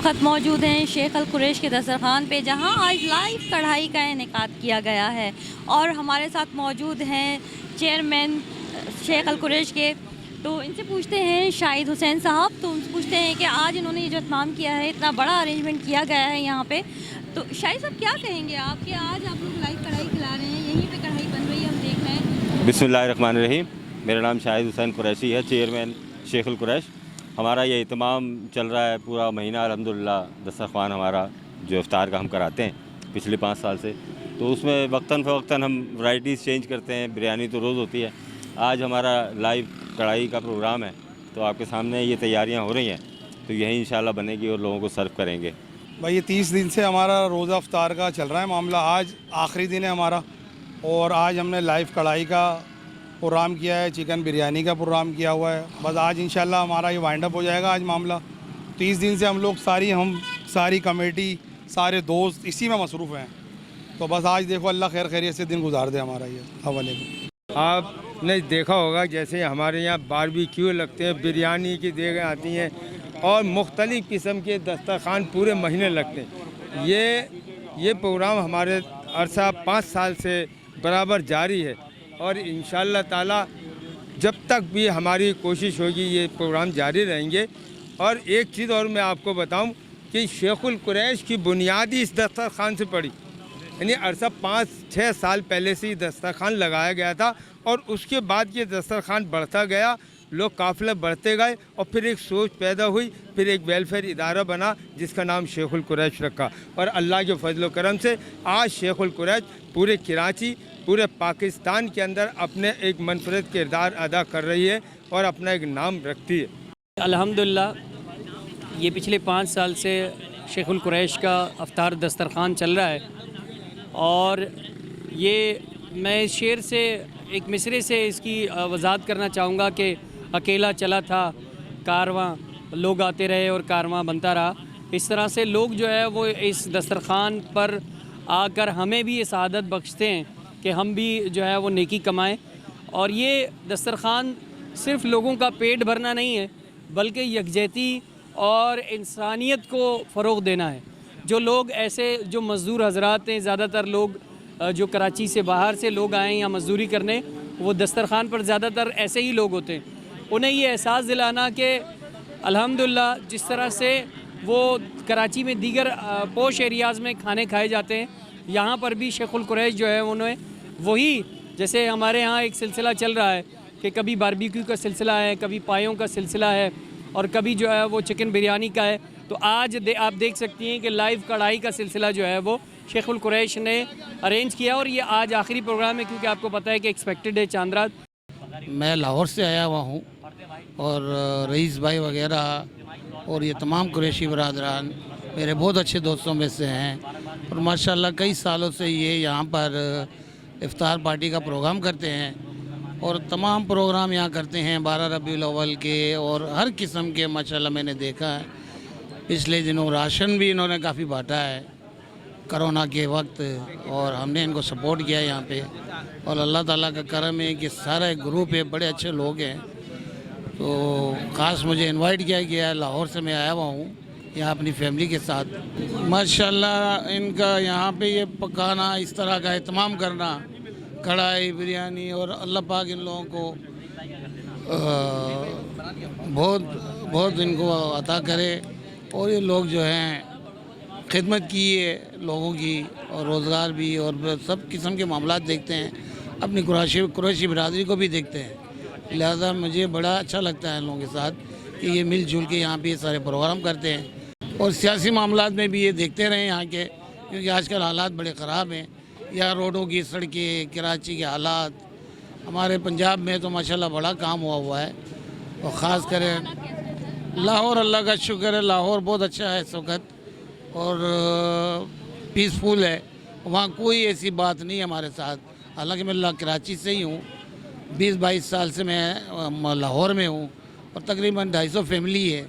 वक्त मौजूद हैं शेख अल कुरैश के दस्तरखान पे, जहां आज लाइव कढ़ाई का इनेकाद किया गया है और हमारे साथ मौजूद हैं चेयरमैन शेख अल कुरैश के। तो इनसे पूछते हैं शाहिद हुसैन साहब, तो उनसे पूछते हैं कि आज इन्होंने ये जो इत्माम किया है, इतना बड़ा अरेंजमेंट किया गया है यहाँ पे, तो शाहिद साहब क्या कहेंगे आप कि आज आप लोग लाइव कढ़ाई खिला रहे हैं, यहीं पे कढ़ाई बन रही है, हम देख रहे हैं। बिस्मिल्लाहिर्रहमानिर्रहीम। मेरा नाम शाहिद हुसैन कुरैशी है, चेयरमैन शेख अल कुरैश। हमारा ये इत्माम चल रहा है पूरा महीना अल्हम्दुलिल्लाह। दस्तरखान हमारा जो इफ्तार का हम कराते हैं पिछले 5 साल से, तो उसमें वक्तन फ़वक्तन हम वैराइटीज़ चेंज करते हैं। बिरयानी तो रोज़ होती है, आज हमारा लाइव कढ़ाई का प्रोग्राम है, तो आपके सामने ये तैयारियां हो रही हैं, तो यही इंशाल्लाह बनेगी और लोगों को सर्व करेंगे। भाई ये 30 दिन से हमारा रोज़ा इफ्तार का चल रहा है मामला, आज आखिरी दिन है हमारा और आज हमने लाइव कढ़ाई का प्रोग्राम किया है, चिकन बिरयानी का प्रोग्राम किया हुआ है। बस आज इंशाल्लाह हमारा ये वाइंड अप हो जाएगा आज मामला। 30 दिन से हम लोग सारी कमेटी सारे दोस्त इसी में मसरूफ़ हैं, तो बस आज देखो अल्लाह खैर खैरियत से दिन गुजार दे हमारा ये हवाले को। आपने देखा होगा जैसे हमारे यहाँ बारबेक्यू लगते हैं, बिरयानी की देगें आती हैं और मुख्तलिफ़ किस्म के दस्तरखान पूरे महीने लगते हैं। ये प्रोग्राम हमारे अरसा 5 साल से बराबर जारी है और इंशाअल्लाह ताला जब तक भी हमारी कोशिश होगी ये प्रोग्राम जारी रहेंगे। और एक चीज़ और मैं आपको बताऊं कि शेख अल कुरैश की बुनियादी इस दस्तरखान से पड़ी, यानी अरसा 5-6 साल पहले से ही दस्तरखान लगाया गया था और उसके बाद ये दस्तरखान बढ़ता गया, लोग काफ़िले बढ़ते गए और फिर एक सोच पैदा हुई, फिर एक वेलफेयर इदारा बना जिसका नाम शेख अल कुरैश रखा। और अल्लाह के फजल करम से आज शेख अल कुरैश पूरे कराची, पूरे पाकिस्तान के अंदर अपने एक मनफरद किरदार अदा कर रही है और अपना एक नाम रखती है। अल्हम्दुलिल्लाह ये पिछले 5 साल से शेख अल कुरैश का अफ्तार दस्तरखान चल रहा है और ये मैं इस शेर से एक मिसरे से इसकी वजाहत करना चाहूँगा कि अकेला चला था कारवां, लोग आते रहे और कारवां बनता रहा। इस तरह से लोग जो है वो इस दस्तरखान पर आकर हमें भी ये सआदत बख्शते हैं कि हम भी जो है वो नेकी कमाएं। और ये दस्तरखान सिर्फ़ लोगों का पेट भरना नहीं है, बल्कि यकजहती और इंसानियत को फ़रोग़ देना है। जो लोग ऐसे जो मज़दूर हज़रात हैं, ज़्यादातर लोग जो कराची से बाहर से लोग आए या मज़दूरी करने, वो दस्तरखान पर ज़्यादातर ऐसे ही लोग होते हैं। उन्हें ये एहसास दिलाना कि अल्हम्दुलिल्लाह जिस तरह से वो कराची में दीगर पोश एरियाज़ में खाने खाए जाते हैं, यहाँ पर भी शेख अल कुरैश जो है उन्हें वही, जैसे हमारे यहाँ एक सिलसिला चल रहा है कि कभी बारबेक्यू का सिलसिला है, कभी पायों का सिलसिला है और कभी जो है वो चिकन बिरयानी का है। तो आज आप देख सकती हैं कि लाइव कढ़ाई का सिलसिला जो है वो शेख अल कुरैश ने अरेंज किया और ये आज आखिरी प्रोग्राम है, क्योंकि आपको पता है कि एक्सपेक्टेड है चांद रात। मैं लाहौर से आया हुआ हूँ और रईस भाई वगैरह और ये तमाम कुरैशी बरादरान मेरे बहुत अच्छे दोस्तों में से हैं और माशाल्लाह कई सालों से ये यहाँ पर इफ्तार पार्टी का प्रोग्राम करते हैं और तमाम प्रोग्राम यहाँ करते हैं 12 रबीउल अव्वल के और हर किस्म के माशाल्लाह मैंने देखा है। पिछले दिनों राशन भी इन्होंने काफ़ी बांटा है कोरोना के वक्त और हमने इनको सपोर्ट किया यहाँ पे और अल्लाह ताला का करम है कि सारा एक ग्रुप है, बड़े अच्छे लोग हैं। तो ख़ास मुझे इनवाइट किया गया, लाहौर से मैं आया हुआ हूँ यहाँ अपनी फैमिली के साथ। माशाल्लाह इनका यहाँ पे ये पकाना, इस तरह का इत्माम करना, कढ़ाई बिरयानी, और अल्लाह पाक इन लोगों को बहुत इनको अता करे और ये लोग जो हैं खिदमत की है लोगों की और रोज़गार भी और सब किस्म के मामलात देखते हैं, अपनी कुरैशी बिरादरी को भी देखते हैं। लिहाजा मुझे बड़ा अच्छा लगता है लोगों के साथ कि ये मिलजुल के यहाँ पे ये सारे प्रोग्राम करते हैं और सियासी मामलात में भी ये देखते रहें यहाँ के, क्योंकि आजकल हालात बड़े ख़राब हैं। यहाँ रोडों की, सड़कें, कराची के हालात, हमारे पंजाब में तो माशाल्लाह बड़ा काम हुआ है और ख़ास कर लाहौर, अल्लाह का शुक्र है लाहौर बहुत अच्छा है इस वक्त और पीसफुल है, वहाँ कोई ऐसी बात नहीं है हमारे साथ। हालांकि मैं कराची से ही हूँ, 20-22 साल से मैं लाहौर में हूँ और तकरीबन 250 फैमिली है।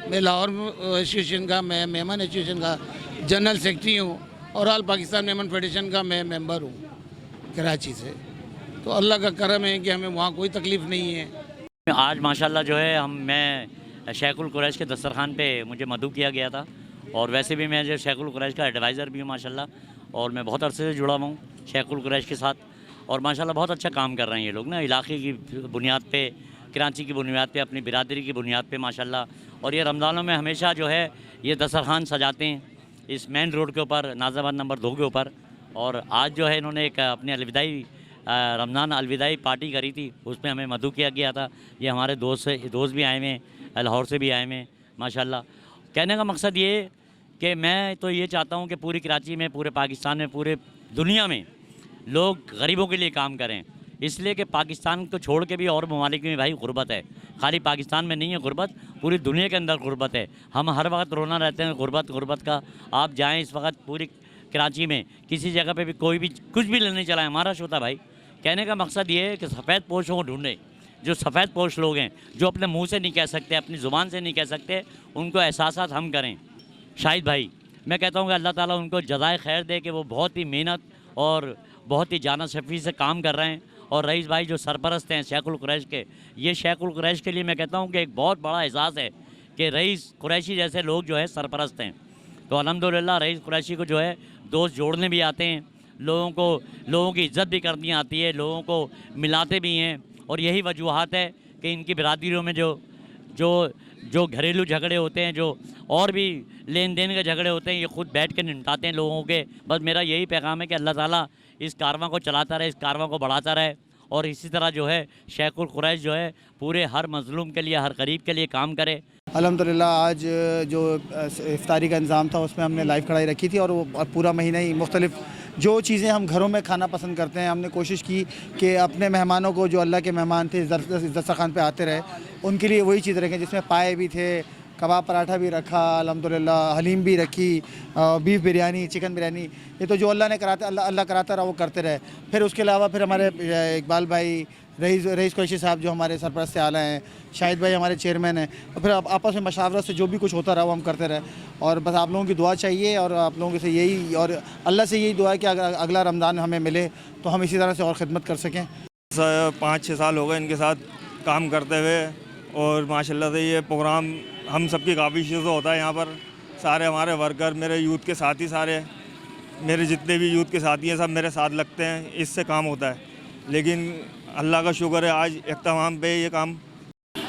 मैं लाहौर एसोसिएशन का, मैं मेमन एसोसिएशन का जनरल सेक्रेटरी हूँ और ऑल पाकिस्तान मेमन फेडरेशन का मैं मेंबर हूँ कराची से। तो अल्लाह का करम है कि हमें वहाँ कोई तकलीफ़ नहीं है। आज माशाल्लाह जो है मैं शेख अल कुरैश के दस्तरखान पे मुझे मदऊ किया गया था और वैसे भी मैं जो शेखुल कुरैश का एडवाइज़र भी हूँ माशाल्लाह, और मैं बहुत अरसे से जुड़ा हुआ हूँ शेखुल कुरैश के साथ, और माशाल्लाह बहुत अच्छा काम कर रहे हैं ये लोग ना, इलाके की बुनियाद पे, कराची की बुनियाद पे, अपनी बिरादरी की बुनियाद पे माशाल्लाह। और ये रमज़ानों में हमेशा जो है ये दस्तरखान सजाते हैं इस मेन रोड के ऊपर, नाज़ाबाद नंबर 2 के ऊपर। और आज जो है इन्होंने एक अपनी अलविदाई रमज़ान अलविदाई पार्टी करी थी, उसमें हमें मदऊ किया गया था। ये हमारे दोस्त भी आए हुए हैं, लाहौर से भी आए हुए हैं माशाल्लाह। कहने का मकसद ये कि मैं तो ये चाहता हूँ कि पूरी कराची में, पूरे पाकिस्तान में, पूरे दुनिया में लोग गरीबों के लिए काम करें, इसलिए कि पाकिस्तान को छोड़ के भी और ममालिक में भाई गुर्बत है, खाली पाकिस्तान में नहीं है गुर्बत, पूरी दुनिया के अंदर गुर्बत है। हम हर वक्त रोना रहते हैं गुर्बत का। आप जाएं इस वक्त पूरी कराची में किसी जगह पे भी कोई भी कुछ भी लेने चला है, हमारा शोता भाई। कहने का मकसद ये है कि सफ़ेद पोशों को ढूंढें, जो सफ़ेद पोश लोग हैं, जो अपने मुँह से नहीं कह सकते, अपनी ज़ुबान से नहीं कह सकते, उनको एहसास हम करें। शाहिद भाई, मैं कहता हूँ कि अल्लाह ताला उनको जज़ाए खैर दे कि वो बहुत ही मेहनत और बहुत ही जाना शफ़ी से काम कर रहे हैं। और रईस भाई जो सरपरस्त हैं शेखुल कुरैश के, ये शेखुल कुरैश के लिए मैं कहता हूँ कि एक बहुत बड़ा एहसास है कि रईस कुरैशी जैसे लोग जो है सरपरस्त हैं। तो अल्हम्दुलिल्लाह रईस कुरैशी को जो है दोस्त जोड़ने भी आते हैं, लोगों की इज़्ज़त भी करनी आती है, लोगों को मिलाते भी हैं। और यही वजूहात है कि इनकी बिरादरियों में जो घरेलू झगड़े होते हैं, जो और भी लेन देन के झगड़े होते हैं, ये खुद बैठ के निपटाते हैं लोगों के। बस मेरा यही पैगाम है कि अल्लाह ताला इस कारवां को चलाता रहे, इस कारवां को बढ़ाता रहे, और इसी तरह जो है शेखुल कुरैश जो है पूरे हर मज़लूम के लिए, हर गरीब के लिए काम करे। अल्हम्दुलिल्लाह आज जो इफ्तारी का इंतज़ाम था उसमें हमने लाइव कढ़ाई रखी थी, और वो पूरा महीना ही मुख्तलिफ जो चीज़ें हम घरों में खाना पसंद करते हैं, हमने कोशिश की कि अपने मेहमानों को, जो अल्लाह के मेहमान थे दस्तरखान पे आते रहे, उनके लिए वही चीज़ रखें, जिसमें पाए भी थे, कबाब पराठा भी रखा, अल्हम्दुलिल्लाह हलीम भी रखी, बीफ बिरयानी, चिकन बिरयानी, ये तो जो अल्लाह ने कराता, अल्लाह कराता रहा वो करते रहे। फिर उसके अलावा फिर हमारे इकबाल भाई, रईस कुरैशी साहब जो हमारे सरपरस्त आला हैं, शाहिद भाई हमारे चेयरमैन हैं, और फिर आपस में मशावरत से जो भी कुछ होता रहा वो हम करते रहे। और बस आप लोगों की दुआ चाहिए, और आप लोगों से यही, और अल्लाह से यही दुआ है कि अगर अगला रमज़ान हमें मिले तो हम इसी तरह से और ख़िदमत कर सकें। 5-6 साल हो गए इनके साथ काम करते हुए, और माशाल्लाह से ये प्रोग्राम हम सबकी काफ़ी से होता है। यहाँ पर सारे हमारे वर्कर, मेरे यूथ के साथी, सारे मेरे जितने भी यूथ के साथी हैं सब मेरे साथ लगते हैं, इससे काम होता है। लेकिन अल्लाह का शुक्र है आज इख्तिताम पे ये काम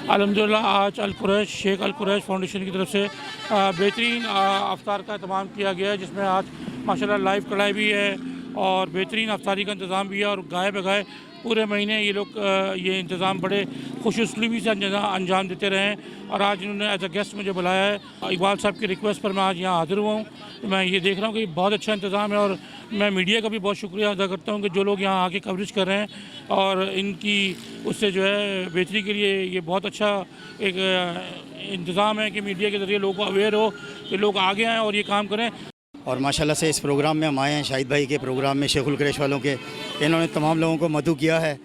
अल्हम्दुलिल्लाह आज शेख अल कुरैश फाउंडेशन की तरफ से बेहतरीन अफ्तार का इंतज़ाम किया गया है, जिसमें आज माशाल्लाह लाइव कढ़ाई भी है और बेहतरीन अफ्तारी का इंतज़ाम भी है। और गाय बगाए पूरे महीने ये लोग ये इंतज़ाम बड़े खुशउस्लूबी से अंजाम देते रहे हैं, और आज इन्होंने एज अ गेस्ट मुझे बुलाया है। इकबाल साहब की रिक्वेस्ट पर मैं आज यहाँ हाज़िर हुआ हूँ। तो मैं ये देख रहा हूँ कि बहुत अच्छा इंतज़ाम है, और मैं मीडिया का भी बहुत शुक्रिया अदा करता हूँ कि जो लोग यहाँ आके कवरेज कर रहे हैं, और इनकी उससे जो है बेहतरी के लिए ये बहुत अच्छा एक इंतज़ाम है कि मीडिया के ज़रिए लोगों को अवेयर हो कि लोग आगे आएँ और ये काम करें। और माशाल्लाह से इस प्रोग्राम में हम आए हैं, शाहिद भाई के प्रोग्राम में, शेखुल कुरैश वालों के, इन्होंने तमाम लोगों को मदऊ किया है,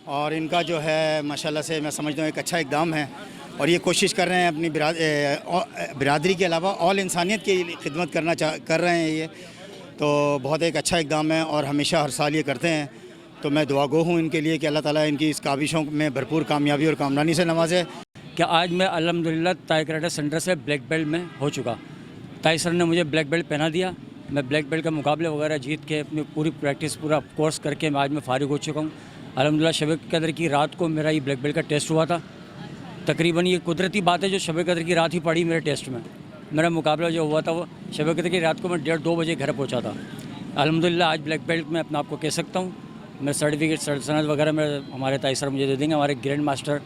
और इनका जो है माशाल्लाह से मैं समझता हूँ एक अच्छा इक़दाम है, और ये कोशिश कर रहे हैं अपनी बिरादरी के अलावा ऑल इंसानियत की खिदमत कर रहे हैं। ये तो बहुत एक अच्छा इक़दाम है, और हमेशा हर साल ये करते हैं। तो मैं दुआगो हूँ इनके लिए कि अल्लाह ताला इनकी इस काविशों में भरपूर कामयाबी और कामरानी से नवाजे। कि आज मैं अल्हम्दुलिल्लाह ताई कराटे सेंटर से ब्लैक बेल्ट में हो चुका। ताई सर ने मुझे ब्लैक बेल्ट पहना दिया, मैं ब्लैक बेल्ट का मुकाबले वगैरह जीत के अपनी पूरी प्रैक्टिस, पूरा कोर्स करके मैं आज मैं फ़ारिग हो चुका हूँ। अल्हम्दुलिल्लाह शब कदर की रात को मेरा ये ब्लैक बेल्ट का टेस्ट हुआ था। तकरीबन ये कुदरती बात है जो शब कदर की रात ही पड़ी मेरे टेस्ट में। मेरा मुकाबला जो हुआ था वो शब कदर की रात को मैं 1:30-2 बजे घर पहुँचा था। अल्हम्दुलिल्लाह आज ब्लैक बेल्ट में अपना आपको कह सकता हूँ। मैं सर्टिफिकेट सनद वगैरह में हमारे ताई सर मुझे दे देंगे। हमारे ग्रैंड मास्टर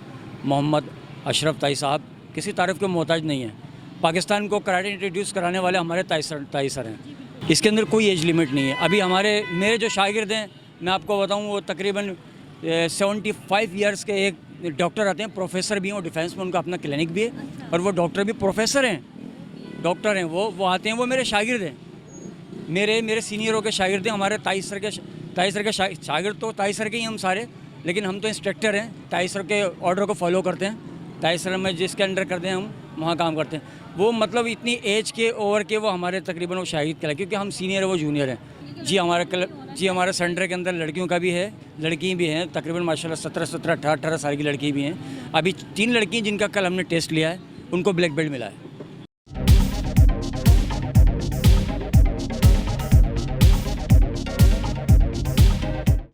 मोहम्मद अशरफ ताई साहब किसी तारीफ़ के मोहताज नहीं है। पाकिस्तान को कराटे इंट्रोड्यूस कराने वाले हमारे ताई सर हैं। इसके अंदर कोई एज लिमिट नहीं है। अभी मेरे जो शागिर्द हैं, मैं आपको बताऊं, वो तकरीबन 75 ईयर्स के एक डॉक्टर आते हैं, प्रोफेसर भी हैं, वो डिफेंस में उनका अपना क्लिनिक भी है, और वो डॉक्टर भी प्रोफेसर हैं, डॉक्टर हैं, वो आते हैं, वो मेरे शागिर्द हैं, मेरे सीनियरों के शागिर्द हैं। हमारे ताई सर के शागिर्द तो ताई सर के ही हम सारे, लेकिन हम तो इंस्ट्रक्टर हैं, ताई सर के ऑर्डर को फॉलो करते हैं। ताई सर में जिसके अंडर करते हैं हम वहाँ काम करते हैं। वो मतलब इतनी एज के ओवर के वो हमारे तकरीबन वो शाहिद कहलाए, क्योंकि हम सीनियर है, वो जूनियर हैं। हमारे सेंटर के अंदर लड़कियों का भी है, लड़की भी हैं, तकरीबन माशाल्लाह 17, 18 साल की लड़की भी हैं। अभी 3 लड़की जिनका कल हमने टेस्ट लिया है, उनको ब्लैक बेल्ट मिला है।